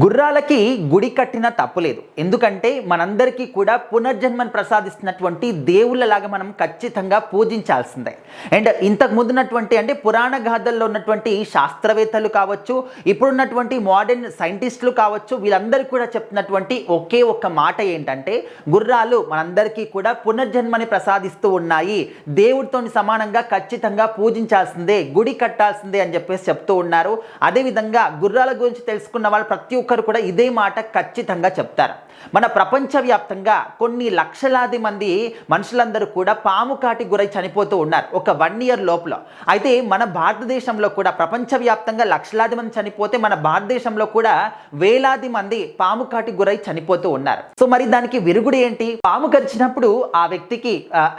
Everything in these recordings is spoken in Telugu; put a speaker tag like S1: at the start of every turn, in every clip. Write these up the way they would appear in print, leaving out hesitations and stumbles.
S1: గుర్రాలకి గుడి కట్టిన తప్పులేదు. ఎందుకంటే మనందరికీ కూడా పునర్జన్మను ప్రసాదిస్తున్నటువంటి దేవుళ్ళలాగా మనం ఖచ్చితంగా పూజించాల్సిందే. అండ్ ఇంతకు ముందున్నటువంటి అంటే పురాణ గాథల్లో ఉన్నటువంటి శాస్త్రవేత్తలు కావచ్చు, ఇప్పుడున్నటువంటి మోడర్న్ సైంటిస్టులు కావచ్చు, వీళ్ళందరికీ కూడా చెప్తున్నటువంటి ఒకే ఒక్క మాట ఏంటంటే గుర్రాలు మనందరికీ కూడా పునర్జన్మని ప్రసాదిస్తూ ఉన్నాయి, దేవుడితో సమానంగా ఖచ్చితంగా పూజించాల్సిందే, గుడి కట్టాల్సిందే అని చెప్పేసి చెప్తూ ఉన్నారు. అదేవిధంగా గుర్రాల గురించి తెలుసుకున్న వాళ్ళు ప్రతి ఒక్కరు కూడా ఇదే మాట ఖచ్చితంగా చెప్తారు. మన ప్రపంచవ్యాప్తంగా కొన్ని లక్షలాది మంది మనుషులందరూ కూడా పాము కాటి గురై చనిపోతూ ఉన్నారు ఒక 1 ఇయర్ లోపల. అయితే మన భారతదేశంలో కూడా ప్రపంచవ్యాప్తంగా లక్షలాది మంది చనిపోతే మన భారతదేశంలో కూడా వేలాది మంది పాము కాటి గురై చనిపోతూ ఉన్నారు. సో మరి దానికి విరుగుడు ఏంటి? పాము కరిచినప్పుడు ఆ వ్యక్తికి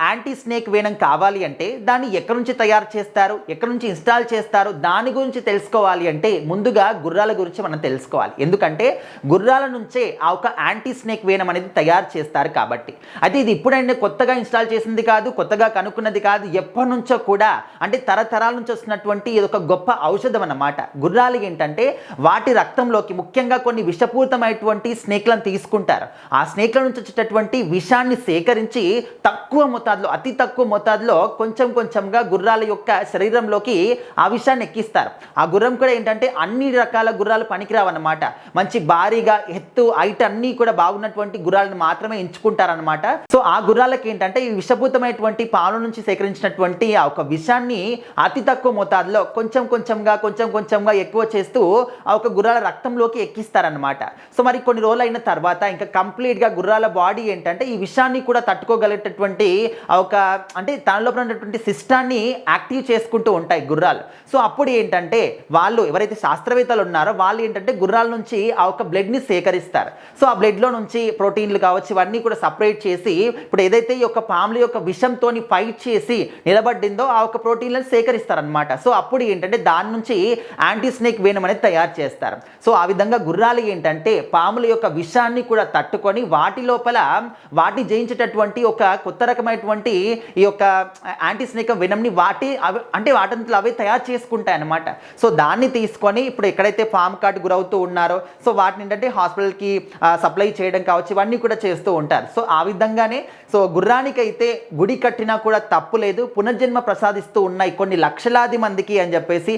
S1: యాంటీ స్నేక్ వేనం కావాలి అంటే దాన్ని ఎక్కడి నుంచి తయారు చేస్తారు, ఎక్కడి నుంచి ఇన్స్టాల్ చేస్తారు, దాని గురించి తెలుసుకోవాలి అంటే ముందుగా గుర్రాల గురించి మనం తెలుసుకోవాలి. ఎందుకంటే గుర్రాల నుంచే ఆ ఒక యాంటీ స్నేక్ వేనం అనేది తయారు చేస్తారు కాబట్టి. అయితే ఇది ఇప్పుడైనా కొత్తగా ఇన్స్టాల్ చేసింది కాదు, కొత్తగా కనుక్కున్నది కాదు, ఎప్పటి నుంచో కూడా అంటే తరతరాల నుంచి వస్తున్నటువంటి ఇది ఒక గొప్ప ఔషధం అన్నమాట. గుర్రాలు ఏంటంటే వాటి రక్తంలోకి ముఖ్యంగా కొన్ని విషపూరితమైనటువంటి స్నేక్లను తీసుకుంటారు. ఆ స్నేక్ల నుంచి వచ్చేటటువంటి విషాన్ని సేకరించి తక్కువ మోతాదులో, అతి తక్కువ మోతాదులో కొంచెం కొంచెంగా గుర్రాల యొక్క శరీరంలోకి ఆ విషాన్ని ఎక్కిస్తారు. ఆ గుర్రం కూడా ఏంటంటే అన్ని రకాల గుర్రాలు పనికిరావన్నమాట. మంచి భారీగా ఎత్తు హైట్ అన్నీ కూడా బాగున్నటువంటి గుర్రాలను మాత్రమే ఎంచుకుంటారనమాట. సో ఆ గుర్రాలకి ఏంటంటే ఈ విషపూరితమైనటువంటి పాలు నుంచి సేకరించినటువంటి ఆ ఒక విషాన్ని అతి తక్కువ మోతాదులో కొంచెం కొంచెంగా ఎక్కువ చేస్తూ ఆ ఒక గుర్రాల రక్తంలోకి ఎక్కిస్తారనమాట. సో మరి కొన్ని రోజులు అయిన తర్వాత ఇంకా కంప్లీట్గా గుర్రాల బాడీ ఏంటంటే ఈ విషాన్ని కూడా తట్టుకోగలిగేటటువంటి ఒక అంటే తనలో ఉన్నటువంటి సిస్టాన్ని యాక్టివ్ చేసుకుంటూ ఉంటాయి గుర్రాలు. సో అప్పుడు ఏంటంటే వాళ్ళు ఎవరైతే శాస్త్రవేత్తలు ఉన్నారో వాళ్ళు ఏంటంటే గుర్రాల నుంచి ఆ ఒక బ్లడ్ని సేకరిస్తారు. సో ఆ బ్లడ్లో నుంచి ప్రోటీన్లు కావచ్చు ఇవన్నీ కూడా సపరేట్ చేసి ఇప్పుడు ఏదైతే ఈ యొక్క పాముల యొక్క విషంతో ఫైట్ చేసి నిలబడిందో ఆ ఒక ప్రోటీన్లను సేకరిస్తారనమాట. సో అప్పుడు ఏంటంటే దాని నుంచి యాంటీ స్నేక్ వేనం అనేది తయారు చేస్తారు. సో ఆ విధంగా గుర్రాలు ఏంటంటే పాముల యొక్క విషాన్ని కూడా తట్టుకొని వాటి లోపల వాటిని జయించేటటువంటి ఒక కొత్త రకమైనటువంటి ఈ యొక్క యాంటీ స్నేక్ వెనంని వాటంతలో అవే తయారు చేసుకుంటాయి అన్నమాట. సో దాన్ని తీసుకొని ఇప్పుడు ఎక్కడైతే పాము కాటు గురవుతూ ఉన్నారో సో వాటిని ఏంటంటే హాస్పిటల్కి సప్లై చేయడం కావచ్చు ఇవన్నీ కూడా చేస్తూ ఉంటారు. సో ఆ విధంగానే సో గుర్రానికైతే గుడి కట్టినా కూడా తప్పు లేదు, పునర్జన్మ ప్రసాదిస్తూ ఉన్నాయి కొన్ని లక్షలాది మందికి అని చెప్పేసి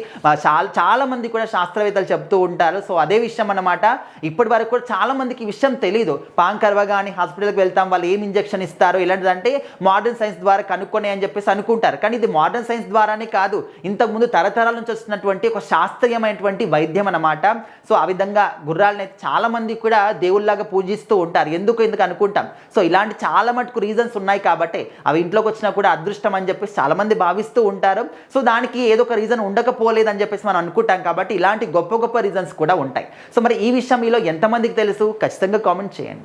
S1: చాలా మంది కూడా శాస్త్రవేత్తలు చెప్తూ ఉంటారు. సో అదే విషయం అన్నమాట. ఇప్పటి వరకు కూడా చాలా మందికి ఈ విషయం తెలియదు. పాము కరవగానే హాస్పిటల్కి వెళ్తాం, వాళ్ళు ఏం ఇంజెక్షన్ ఇస్తారు ఇలాంటిదంటే మోడర్న్ సైన్స్ ద్వారా కనుక్కొని అని చెప్పేసి అనుకుంటారు. కానీ ఇది మోడర్న్ సైన్స్ ద్వారానే కాదు, ఇంతకుముందు తరతరాల నుంచి వస్తున్నటువంటి ఒక శాస్త్రీయమైనటువంటి వైద్యం అన్నమాట. సో ఆ విధంగా గుర్రాలను అయితే చాలా మంది కూడా దేవుళ్ళలాగా పూజిస్తూ ఉంటారు. ఎందుకు అనుకుంటాం. సో ఇలాంటి చాలా మటుకు రీజన్స్ ఉన్నాయి కాబట్టి అవి ఇంట్లోకి వచ్చినా కూడా అదృష్టం అని చెప్పేసి చాలా మంది భావిస్తూ ఉంటారు. సో దానికి ఏదో ఒక రీజన్ ఉండకపోలేదని చెప్పేసి మనం అనుకుంటాం కాబట్టి ఇలాంటి గొప్ప గొప్ప రీజన్స్ కూడా ఉంటాయి. సో మరి ఈ విషయం మీలో ఎంతమందికి తెలుసు ఖచ్చితంగా కామెంట్ చేయండి.